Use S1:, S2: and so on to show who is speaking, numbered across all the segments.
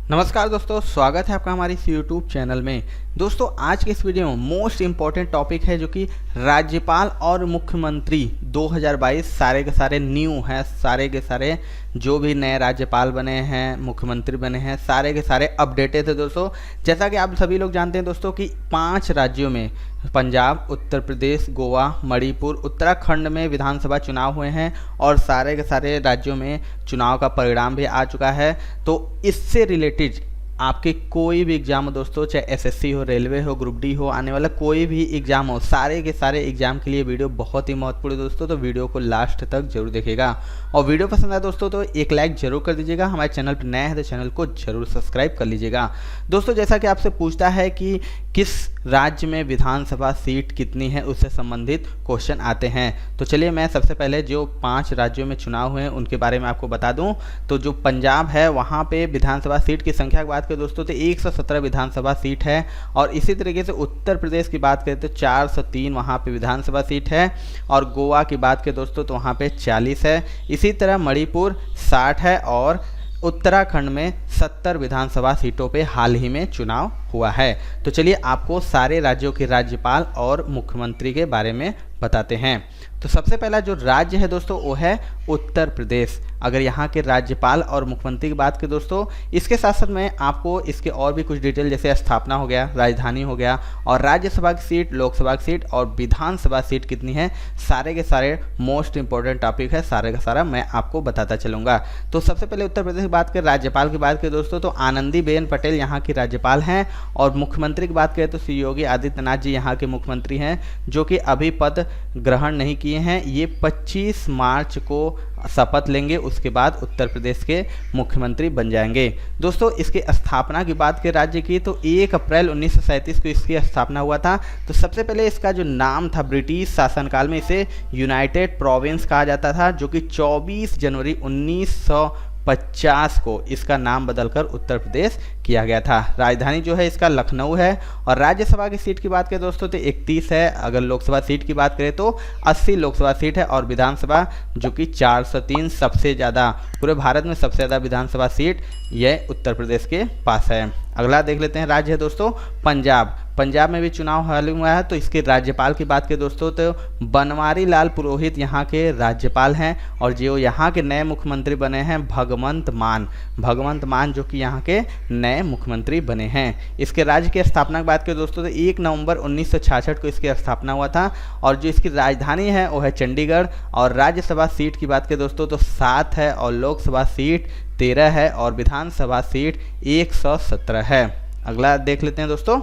S1: नमस्कार दोस्तों, स्वागत है आपका हमारे इस YouTube चैनल में। दोस्तों आज के इस वीडियो में मोस्ट इम्पॉर्टेंट टॉपिक है जो कि राज्यपाल और मुख्यमंत्री 2022 सारे के सारे न्यू हैं। सारे के सारे जो भी नए राज्यपाल बने हैं, मुख्यमंत्री बने हैं, सारे के सारे अपडेटेड थे दोस्तों। जैसा कि आप सभी लोग जानते हैं दोस्तों कि 5 राज्यों में पंजाब, उत्तर प्रदेश, गोवा, मणिपुर, उत्तराखंड में विधानसभा चुनाव हुए हैं और सारे के सारे राज्यों में चुनाव का परिणाम भी आ चुका है। तो इससे रिलेटेड आपके कोई भी एग्जाम हो दोस्तों, चाहे एसएससी हो, रेलवे हो, ग्रुप डी हो, आने वाला कोई भी एग्जाम हो, सारे के सारे एग्जाम के लिए वीडियो बहुत ही महत्वपूर्ण है दोस्तों। तो वीडियो को लास्ट तक जरूर देखिएगा और वीडियो पसंद आए दोस्तों तो एक लाइक जरूर कर दीजिएगा। हमारे चैनल पर नए हैं तो चैनल को जरूर सब्सक्राइब कर लीजिएगा। दोस्तों जैसा कि आपसे पूछता है कि किस राज्य में विधानसभा सीट कितनी है, उससे संबंधित क्वेश्चन आते हैं। तो चलिए मैं सबसे पहले जो 5 राज्यों में चुनाव हुए हैं उनके बारे में आपको बता दूं। तो जो पंजाब है वहाँ पे विधानसभा सीट की संख्या की बात करें दोस्तों तो 117 विधानसभा सीट है। और इसी तरीके से उत्तर प्रदेश की बात करें तो 403 वहाँ पे विधानसभा सीट है। और गोवा की बात करें दोस्तों तो वहाँ पे 40 है। इसी तरह मणिपुर 60 है और उत्तराखंड में 70 विधानसभा सीटों पे हाल ही में चुनाव हुआ है। तो चलिए आपको सारे राज्यों के राज्यपाल और मुख्यमंत्री के बारे में बताते हैं। तो सबसे पहला जो राज्य है दोस्तों वो है उत्तर प्रदेश। अगर यहाँ के राज्यपाल और मुख्यमंत्री की बात करें दोस्तों, इसके साथ साथ मैं आपको इसके और भी कुछ डिटेल जैसे स्थापना हो गया, राजधानी हो गया और राज्यसभा की सीट, लोकसभा की सीट और विधानसभा सीट कितनी है, सारे के सारे मोस्ट इंपॉर्टेंट टॉपिक है, सारे का सारा मैं आपको बताता चलूँगा। तो सबसे पहले उत्तर प्रदेश की बात करें, राज्यपाल की बात करें दोस्तों तो आनंदीबेन पटेल यहाँ की राज्यपाल हैं। और मुख्यमंत्री की बात करें तो श्री योगी आदित्यनाथ जी यहाँ के मुख्यमंत्री हैं, जो कि अभी पद ग्रहण नहीं किए हैं। ये 25 मार्च को शपथ लेंगे, उसके बाद उत्तर प्रदेश के मुख्यमंत्री बन जाएंगे। दोस्तों इसकी स्थापना की बात करें राज्य की तो 1 अप्रैल 1937 को इसकी स्थापना हुआ था। तो सबसे पहले इसका जो नाम था, ब्रिटिश शासनकाल में इसे यूनाइटेड प्रोविंस कहा जाता था, जो कि 24 जनवरी 1950 को इसका नाम बदलकर उत्तर प्रदेश किया गया था। राजधानी जो है इसका लखनऊ है। और राज्यसभा की सीट की बात करें दोस्तों तो 31 है। अगर लोकसभा सीट की बात करें तो 80 लोकसभा सीट है और विधानसभा जो कि 403, सबसे ज़्यादा पूरे भारत में सबसे ज़्यादा विधानसभा सीट यह उत्तर प्रदेश के पास है। अगला देख लेते हैं राज्य है दोस्तों पंजाब। पंजाब में भी चुनाव हाल हुआ है। तो इसके राज्यपाल की बात करें दोस्तों तो बनवारी लाल पुरोहित यहाँ के राज्यपाल हैं। और जो यहाँ के नए मुख्यमंत्री बने हैं भगवंत मान जो कि यहाँ के नए मुख्यमंत्री बने हैं। इसके राज्य की स्थापना की बात करें दोस्तों तो 1 नवंबर 1966 को इसकी स्थापना हुआ था। और जो इसकी राजधानी है वो है चंडीगढ़। और राज्यसभा सीट की बात करें दोस्तों तो 7 है और लोकसभा सीट 13 है और विधानसभा सीट 117 है। अगला देख लेते हैं दोस्तों।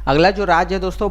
S1: अगला जो राज्य है दोस्तों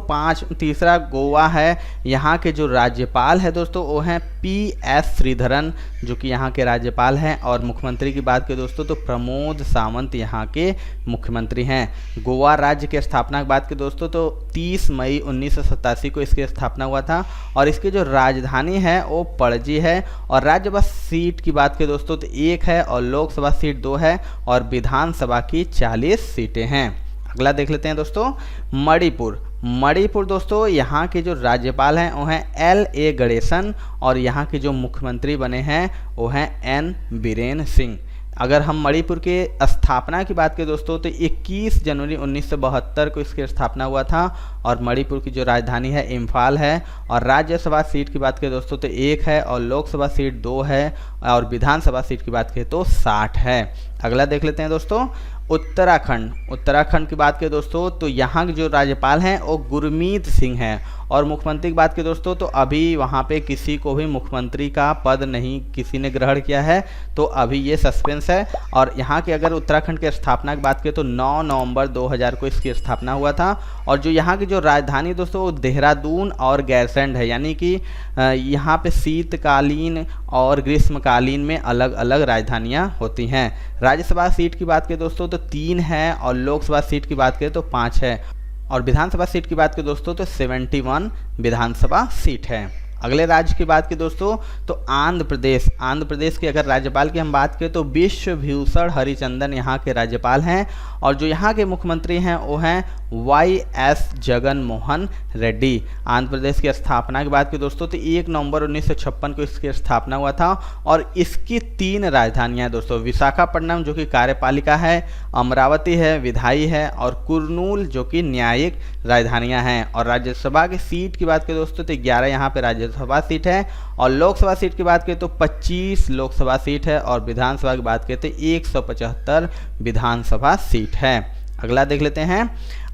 S1: तीसरा गोवा है। यहाँ के जो राज्यपाल है दोस्तों वो हैं PS श्रीधरन, जो कि यहाँ के राज्यपाल हैं। और मुख्यमंत्री की बात करें दोस्तों तो प्रमोद सावंत यहाँ के मुख्यमंत्री हैं। गोवा राज्य की स्थापना की बात करें दोस्तों तो 30 मई 1987 को इसकी स्थापना हुआ था। और इसकी जो राजधानी है वो पणजी है। और राज्यसभा सीट की बात करें दोस्तों तो 1 है और लोकसभा सीट 2 है और विधानसभा की 40 सीटें हैं। अगला देख लेते हैं दोस्तों मणिपुर दोस्तों यहाँ के जो राज्यपाल हैं वो हैं LA गणेशन। और यहाँ के जो मुख्यमंत्री बने हैं वो हैं N बीरेन सिंह। अगर हम मणिपुर के स्थापना की बात करें दोस्तों तो 21 जनवरी 1972 को इसकी स्थापना हुआ था। और मणिपुर की जो राजधानी है इम्फाल है। और राज्यसभा सीट की बात करें दोस्तों तो 1 है और लोकसभा सीट 2 है और विधानसभा सीट की बात करें तो 60 है। अगला देख लेते हैं दोस्तों उत्तराखंड की बात करें दोस्तों तो यहाँ के जो राज्यपाल हैं वो गुरमीत सिंह हैं। और मुख्यमंत्री की बात करें दोस्तों तो अभी वहाँ पे किसी को भी मुख्यमंत्री का पद नहीं किसी ने ग्रहण किया है, तो अभी ये सस्पेंस है। और यहाँ के अगर उत्तराखंड की स्थापना की बात करें तो 9 नवंबर 2000 को इसकी स्थापना हुआ था। और जो यहाँ की जो राजधानी दोस्तों वो देहरादून और गैरसैंड है, यानी कि यहाँ पे शीतकालीन और ग्रीष्मकालीन में अलग अलग राजधानियाँ होती हैं। राज्यसभा सीट की बात करें दोस्तों तो 3 है और लोकसभा सीट की बात करें तो 5 है। और विधानसभा सीट की बात करें दोस्तों तो 71 विधानसभा सीट है। अगले राज्य की बात की दोस्तों तो आंध्र प्रदेश के अगर राज्यपाल की हम बात करें तो विश्वभूषण हरिचंदन यहाँ के राज्यपाल हैं और जो यहाँ के मुख्यमंत्री हैं वो हैं YS जगन मोहन रेड्डी। आंध्र प्रदेश की स्थापना की बात की दोस्तों तो 1 नवंबर 1956 को इसकी स्थापना हुआ था और इसकी 3 राजधानियां हैं दोस्तों, विशाखापट्टनम जो कि कार्यपालिका है, अमरावती है विधायी है और कुर्नूल जो कि न्यायिक राजधानियां हैं। और राज्यसभा की सीट की बात करें दोस्तों तो 11 यहाँ पे राज्यसभा सीट है और लोकसभा सीट की बात करें तो 25 लोकसभा सीट है और विधानसभा की बात करें तो 175 विधानसभा सीट है। अगला देख लेते हैं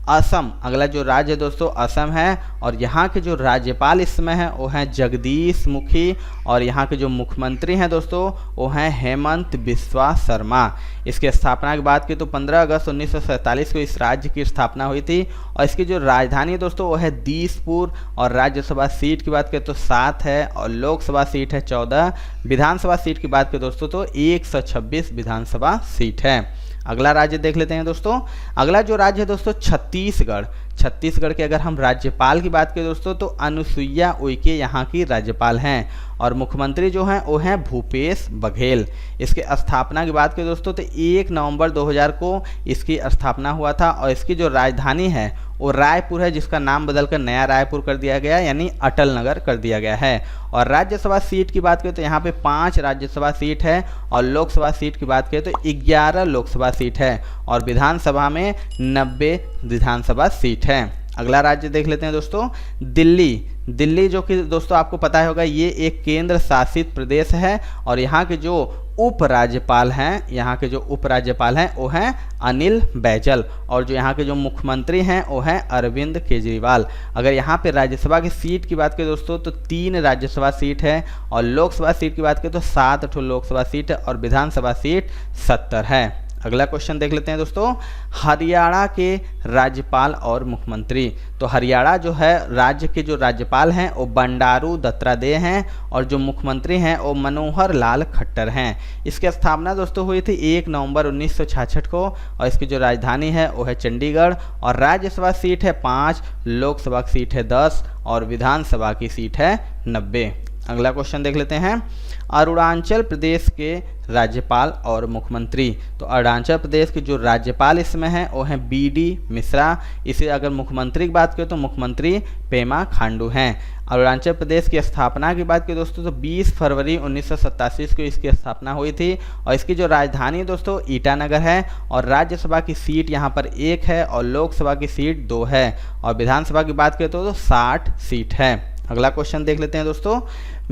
S1: असम। अगला जो राज्य है दोस्तों असम है और यहाँ के जो राज्यपाल इस समय हैं वो हैं जगदीश मुखी और यहाँ के जो मुख्यमंत्री हैं दोस्तों वो हैं हेमंत बिस्वा शर्मा। इसकी स्थापना की बात की तो 15 अगस्त 1947 को इस राज्य की स्थापना हुई थी और इसकी जो राजधानी है दोस्तों वो है दीसपुर और राज्यसभा सीट की बात करें तो 7 है और लोकसभा सीट है 14, विधानसभा सीट की बात करें दोस्तों तो 126 विधानसभा सीट है। अगला राज्य देख लेते हैं दोस्तों। अगला जो राज्य है दोस्तों छत्तीसगढ़ के अगर हम राज्यपाल की बात करें दोस्तों तो अनुसुईया उइके यहाँ की राज्यपाल हैं और मुख्यमंत्री जो हैं वो हैं भूपेश बघेल। इसके स्थापना की बात करें दोस्तों तो 1 नवंबर 2000 को इसकी स्थापना हुआ था और इसकी जो राजधानी है वो रायपुर है जिसका नाम बदलकर नया रायपुर कर दिया गया यानी अटल नगर कर दिया गया है। और राज्यसभा सीट की बात करें तो यहाँ पे 5 राज्यसभा सीट है और लोकसभा सीट की बात करें तो 11 लोकसभा सीट है और विधानसभा में 90 विधानसभा सीट है। अगला राज्य देख लेते हैं दोस्तों दिल्ली जो कि दोस्तों आपको पता होगा ये एक केंद्र शासित प्रदेश है और यहाँ के जो उपराज्यपाल हैं वो हैं अनिल बैजल और जो यहाँ के जो मुख्यमंत्री हैं वो हैं अरविंद केजरीवाल। अगर यहाँ पे राज्यसभा की सीट की बात करें दोस्तों तो 3 राज्यसभा सीट है और लोकसभा सीट की बात करें तो 7 लोकसभा सीट है और विधानसभा सीट 70 है। अगला क्वेश्चन देख लेते हैं दोस्तों हरियाणा के राज्यपाल और मुख्यमंत्री। तो हरियाणा जो है राज्य के जो राज्यपाल हैं वो बंडारू दत्तात्रेय हैं और जो मुख्यमंत्री हैं वो मनोहर लाल खट्टर हैं। इसकी स्थापना दोस्तों हुई थी 1 नवंबर 1966 को और इसकी जो राजधानी है वो है चंडीगढ़ और राज्यसभा सीट है 5, लोकसभा की सीट है 10 और विधानसभा की सीट है 90। अगला क्वेश्चन देख लेते हैं अरुणाचल प्रदेश के राज्यपाल और मुख्यमंत्री। तो अरुणाचल प्रदेश के जो राज्यपाल इसमें हैं वो हैं BD मिश्रा। इसे अगर मुख्यमंत्री की बात करें तो मुख्यमंत्री पेमा खांडू हैं। अरुणाचल प्रदेश की स्थापना की बात करें दोस्तों तो 20 फरवरी 1987 को इसकी स्थापना हुई थी और इसकी जो राजधानी दोस्तों ईटानगर है और राज्यसभा की सीट यहाँ पर 1 है और लोकसभा की सीट 2 है और विधानसभा की बात करें तो 60 सीट है। अगला क्वेश्चन देख लेते हैं दोस्तों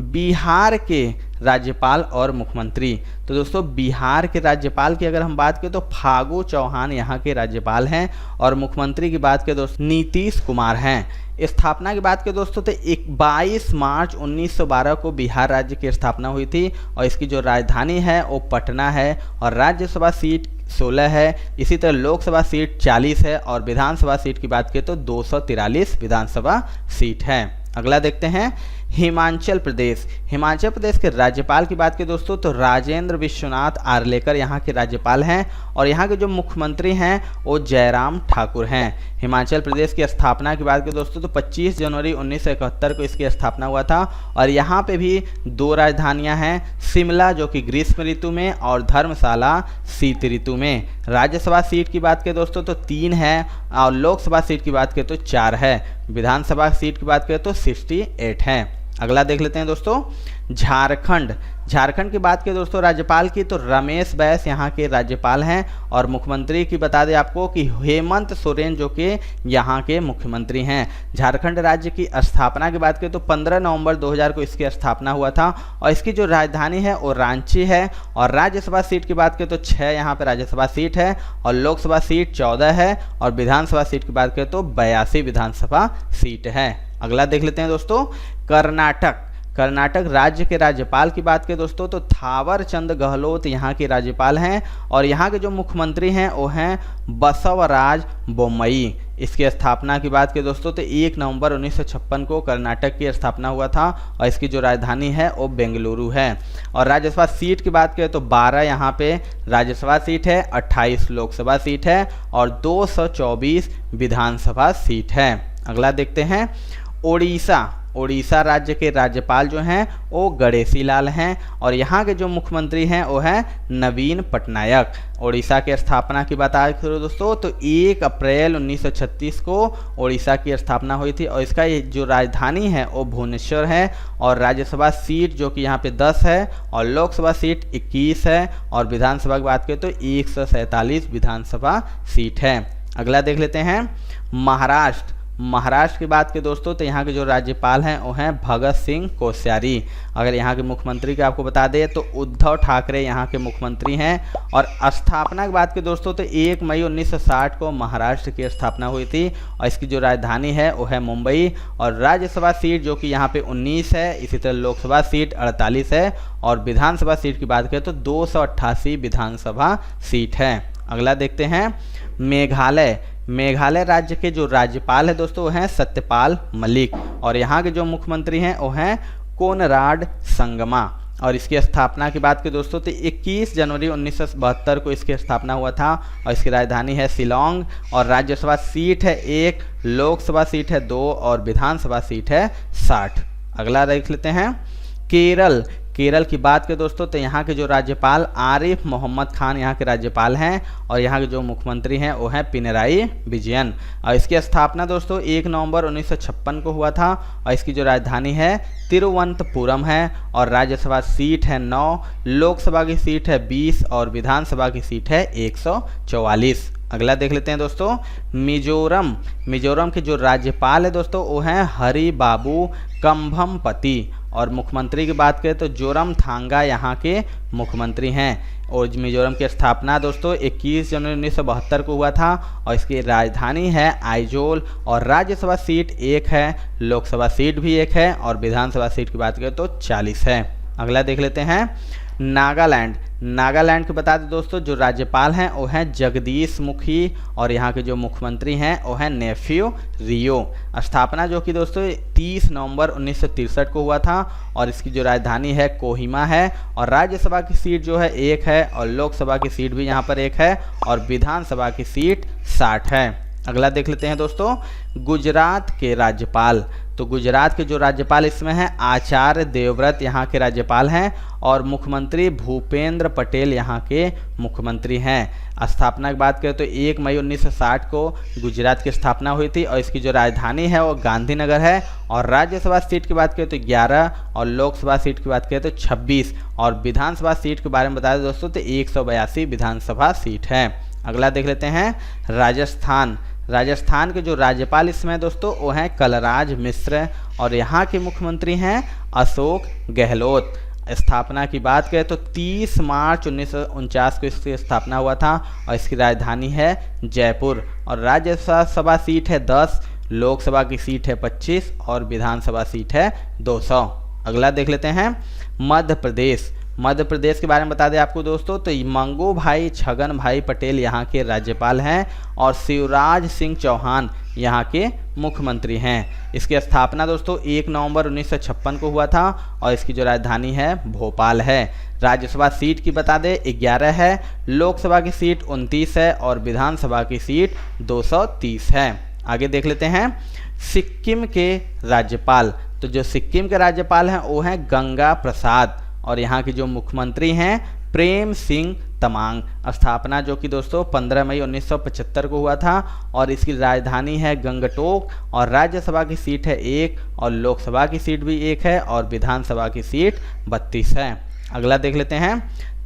S1: बिहार के राज्यपाल और मुख्यमंत्री। तो दोस्तों बिहार के राज्यपाल की अगर हम बात करें तो फागू चौहान यहाँ के राज्यपाल हैं और मुख्यमंत्री की बात करें दोस्तों नीतीश कुमार हैं। स्थापना की बात करें दोस्तों तो 22 मार्च 1912 को बिहार राज्य की स्थापना हुई थी और इसकी जो राजधानी है वो पटना है और राज्यसभा सीट 16 है। इसी तरह लोकसभा सीट 40 है और विधानसभा सीट की बात करें तो 243 विधानसभा सीट है। अगला देखते हैं हिमाचल प्रदेश के राज्यपाल की बात करें दोस्तों तो राजेंद्र विश्वनाथ आर्लेकर यहाँ के राज्यपाल हैं और यहाँ के जो मुख्यमंत्री हैं वो जयराम ठाकुर हैं। हिमाचल प्रदेश की स्थापना की बात करें दोस्तों तो 25 जनवरी 1971 को इसकी स्थापना हुआ था और यहाँ पे भी 2 राजधानियाँ हैं, शिमला जो कि ग्रीष्म ऋतु में और धर्मशाला शीत ऋतु में। राज्यसभा सीट की बात करें दोस्तों तो 3 है और लोकसभा सीट की बात करें तो 4 है, विधानसभा सीट की बात करें तो 68 है। अगला देख लेते हैं दोस्तों झारखंड की बात करें दोस्तों राज्यपाल की तो रमेश बैस यहाँ के राज्यपाल हैं और मुख्यमंत्री की बता दें आपको कि हेमंत सोरेन जो कि यहाँ के मुख्यमंत्री हैं। झारखंड राज्य की स्थापना की बात करें तो 15 नवंबर 2000 को इसकी स्थापना हुआ था और इसकी जो राजधानी है वो रांची है और राज्यसभा सीट की बात करें तो 6 यहाँ पर राज्यसभा सीट है और लोकसभा सीट 14 है और विधानसभा सीट की बात करें तो 82 विधानसभा सीट है। अगला देख लेते हैं दोस्तों कर्नाटक राज्य के राज्यपाल की बात करें दोस्तों तो थावर चंद गहलोत यहाँ के राज्यपाल हैं और यहाँ के जो मुख्यमंत्री हैं वो हैं बसवराज बोम्मई। इसकी स्थापना की बात करें दोस्तों तो 1 नवंबर 1956 को कर्नाटक की स्थापना हुआ था और इसकी जो राजधानी है वो बेंगलुरु है और राज्यसभा सीट की बात करें तो 12 यहाँ पे राज्यसभा सीट है, 28 लोकसभा सीट है और 224 विधानसभा सीट है। अगला देखते हैं उड़ीसा राज्य के राज्यपाल जो हैं वो गणेशी लाल हैं और यहाँ के जो मुख्यमंत्री हैं वो हैं नवीन पटनायक। उड़ीसा की स्थापना की बात करें दोस्तों तो 1 अप्रैल 1936 को उड़ीसा की स्थापना हुई थी और इसका जो राजधानी है वो भुवनेश्वर है और राज्यसभा सीट जो कि यहाँ पे 10 है और लोकसभा सीट 21 है और विधानसभा की बात करें तो 147 विधानसभा सीट है। अगला देख लेते हैं महाराष्ट्र। महाराष्ट्र की बात करें दोस्तों तो यहाँ के जो राज्यपाल हैं वो हैं भगत सिंह कोश्यारी। अगर यहाँ के मुख्यमंत्री की आपको बता दें तो उद्धव ठाकरे यहाँ के मुख्यमंत्री हैं और स्थापना की बात करें दोस्तों तो 1 मई 1960 को महाराष्ट्र की स्थापना हुई थी और इसकी जो राजधानी है वो है मुंबई और राज्यसभा सीट जो कि यहाँ पे 19 है, इसी तरह लोकसभा सीट 48 है और विधानसभा सीट की बात करें तो 288 विधानसभा सीट है। अगला देखते हैं मेघालय। मेघालय राज्य के जो राज्यपाल है दोस्तों वो हैं सत्यपाल मलिक और यहाँ के जो मुख्यमंत्री हैं वो हैं कोनराड संगमा और इसकी स्थापना की बात करें दोस्तों तो 21 जनवरी 1972 को इसकी स्थापना हुआ था और इसकी राजधानी है शिलोंग और राज्यसभा सीट है 1, लोकसभा सीट है 2 और विधानसभा सीट है 60। अगला देख लेते हैं केरल। केरल की बात करें दोस्तों तो यहाँ के जो राज्यपाल आरिफ मोहम्मद खान यहाँ के राज्यपाल हैं और यहाँ के जो मुख्यमंत्री हैं वो हैं पिनराई विजयन और इसकी स्थापना दोस्तों 1 नवंबर 1956 को हुआ था और इसकी जो राजधानी है तिरुवनंतपुरम है और राज्यसभा सीट है 9, लोकसभा की सीट है 20 और विधानसभा की सीट है 144। अगला देख लेते हैं दोस्तों मिजोरम। मिजोरम के जो राज्यपाल है दोस्तों वो हैं हरि बाबू कंभमपति और मुख्यमंत्री की बात करें तो जोरमथांगा यहाँ के मुख्यमंत्री हैं और मिजोरम की स्थापना दोस्तों 21 जनवरी 1972 को हुआ था और इसकी राजधानी है आइजोल और राज्यसभा सीट 1 है, लोकसभा सीट भी 1 है और विधानसभा सीट की बात करें तो 40 है। अगला देख लेते हैं नागालैंड। नागालैंड के बता दें दोस्तों जो राज्यपाल हैं वो हैं जगदीश मुखी और यहाँ के जो मुख्यमंत्री हैं वो हैं नेफ्यू रियो। स्थापना जो कि दोस्तों 30 नवंबर 1963 को हुआ था और इसकी जो राजधानी है कोहिमा है और राज्यसभा की सीट जो है 1 है और लोकसभा की सीट भी यहाँ पर 1 है और विधानसभा की सीट 60 है। अगला देख लेते हैं दोस्तों गुजरात के राज्यपाल। तो गुजरात के जो राज्यपाल इसमें हैं आचार्य देवव्रत यहाँ के राज्यपाल हैं और मुख्यमंत्री भूपेंद्र पटेल यहाँ के मुख्यमंत्री हैं। स्थापना की बात करें तो 1 मई 1960 को गुजरात की स्थापना हुई थी और इसकी जो राजधानी है वो गांधीनगर है और राज्यसभा सीट की बात करें तो 11 और लोकसभा सीट की बात करें तो 26 और विधानसभा सीट के बारे में बता दें दोस्तों तो 182 विधानसभा सीट है। अगला देख लेते हैं राजस्थान। राजस्थान के जो राज्यपाल इसमें दोस्तों वो हैं कलराज मिश्र और यहाँ के मुख्यमंत्री हैं अशोक गहलोत। स्थापना की बात करें तो 30 मार्च 1949 को इसकी स्थापना हुआ था और इसकी राजधानी है जयपुर और राज्यसभा सीट है 10, लोकसभा की सीट है 25 और विधानसभा सीट है 200। अगला देख लेते हैं मध्य प्रदेश। मध्य प्रदेश के बारे में बता दें आपको दोस्तों तो मंगू भाई छगन भाई पटेल यहाँ के राज्यपाल हैं और शिवराज सिंह चौहान यहाँ के मुख्यमंत्री हैं। इसकी स्थापना दोस्तों 1 नवंबर 1956 को हुआ था और इसकी जो राजधानी है भोपाल है। राज्यसभा सीट की बता दें 11 है, लोकसभा की सीट 29 है और विधानसभा की सीट 230 है। आगे देख लेते हैं सिक्किम के राज्यपाल। तो जो सिक्किम के राज्यपाल हैं वो हैं गंगा प्रसाद और यहाँ के जो मुख्यमंत्री हैं प्रेम सिंह तमांग। स्थापना जो कि दोस्तों 15 मई 1975 को हुआ था और इसकी राजधानी है गंगटोक और राज्यसभा की सीट है 1 और लोकसभा की सीट भी 1 है और विधानसभा की सीट 32 है। अगला देख लेते हैं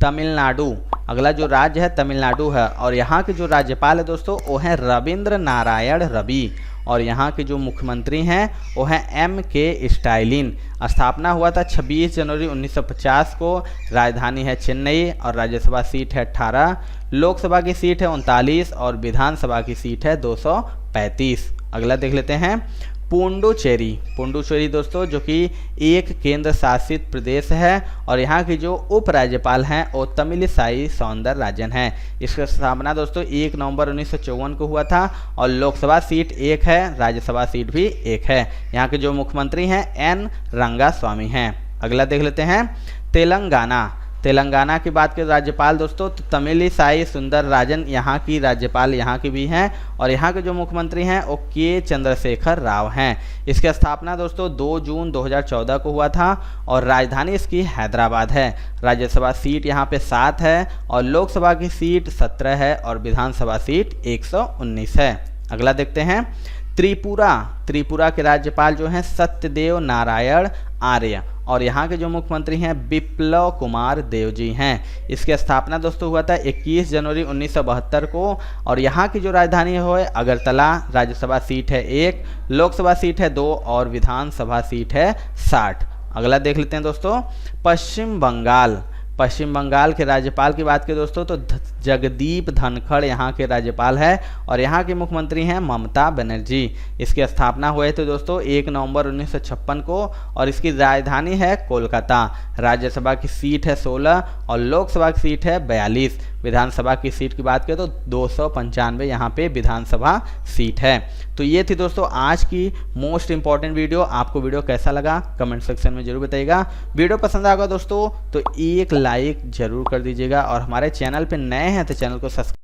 S1: तमिलनाडु। अगला जो राज्य है तमिलनाडु है और यहाँ के जो राज्यपाल है दोस्तों वो हैं रविंद्र नारायण रवि और यहाँ के जो मुख्यमंत्री हैं वो हैं M.K. स्टालिन। स्थापना हुआ था 26 जनवरी 1950 को, राजधानी है चेन्नई और राज्यसभा सीट है 18, लोकसभा की सीट है 39 और विधानसभा की सीट है 235। अगला देख लेते हैं पुडुचेरी। पुडुचेरी दोस्तों जो कि एक केंद्र शासित प्रदेश है और यहाँ के जो उपराज्यपाल हैं वो तमिलिसाई सौंदरराजन हैं। इसका स्थापना दोस्तों 1 नवंबर 1954 को हुआ था और लोकसभा सीट 1 है, राज्यसभा सीट भी 1 है। यहाँ के जो मुख्यमंत्री हैं N. रंगास्वामी हैं। अगला देख लेते हैं तेलंगाना। तेलंगाना की बात करें राज्यपाल दोस्तों तो तमिलिसाई सुंदरराजन यहाँ की राज्यपाल यहाँ की भी हैं और यहाँ के जो मुख्यमंत्री हैं वो के चंद्रशेखर राव हैं। इसकी स्थापना दोस्तों 2 जून 2014 को हुआ था और राजधानी इसकी हैदराबाद है। राज्यसभा सीट यहाँ पे 7 है और लोकसभा की सीट 17 है और विधानसभा सीट 119 है। अगला देखते हैं त्रिपुरा के राज्यपाल जो हैं सत्यदेव नारायण आर्य और यहाँ के जो मुख्यमंत्री हैं बिप्लब कुमार देव जी हैं। इसकी स्थापना दोस्तों हुआ था 21 जनवरी 1972 को और यहाँ की जो राजधानी है अगरतला। राज्यसभा सीट है 1, लोकसभा सीट है 2 और विधानसभा सीट है 60। अगला देख लेते हैं दोस्तों पश्चिम बंगाल के राज्यपाल की बात करें दोस्तों तो जगदीप धनखड़ यहाँ के राज्यपाल है और यहाँ के मुख्यमंत्री हैं ममता बनर्जी। इसकी स्थापना हुए थे दोस्तों 1 नवंबर 1956 को और इसकी राजधानी है कोलकाता। राज्यसभा की सीट है 16 और लोकसभा की सीट है 42। विधानसभा की सीट की बात करें तो 295 यहाँ पे विधानसभा सीट है। तो ये थी दोस्तों आज की मोस्ट इंपॉर्टेंट वीडियो। आपको वीडियो कैसा लगा कमेंट सेक्शन में जरूर बताइएगा। वीडियो पसंद आएगा दोस्तों तो एक लाइक जरूर कर दीजिएगा और हमारे चैनल पे नए हैं तो चैनल को सब्सक्राइब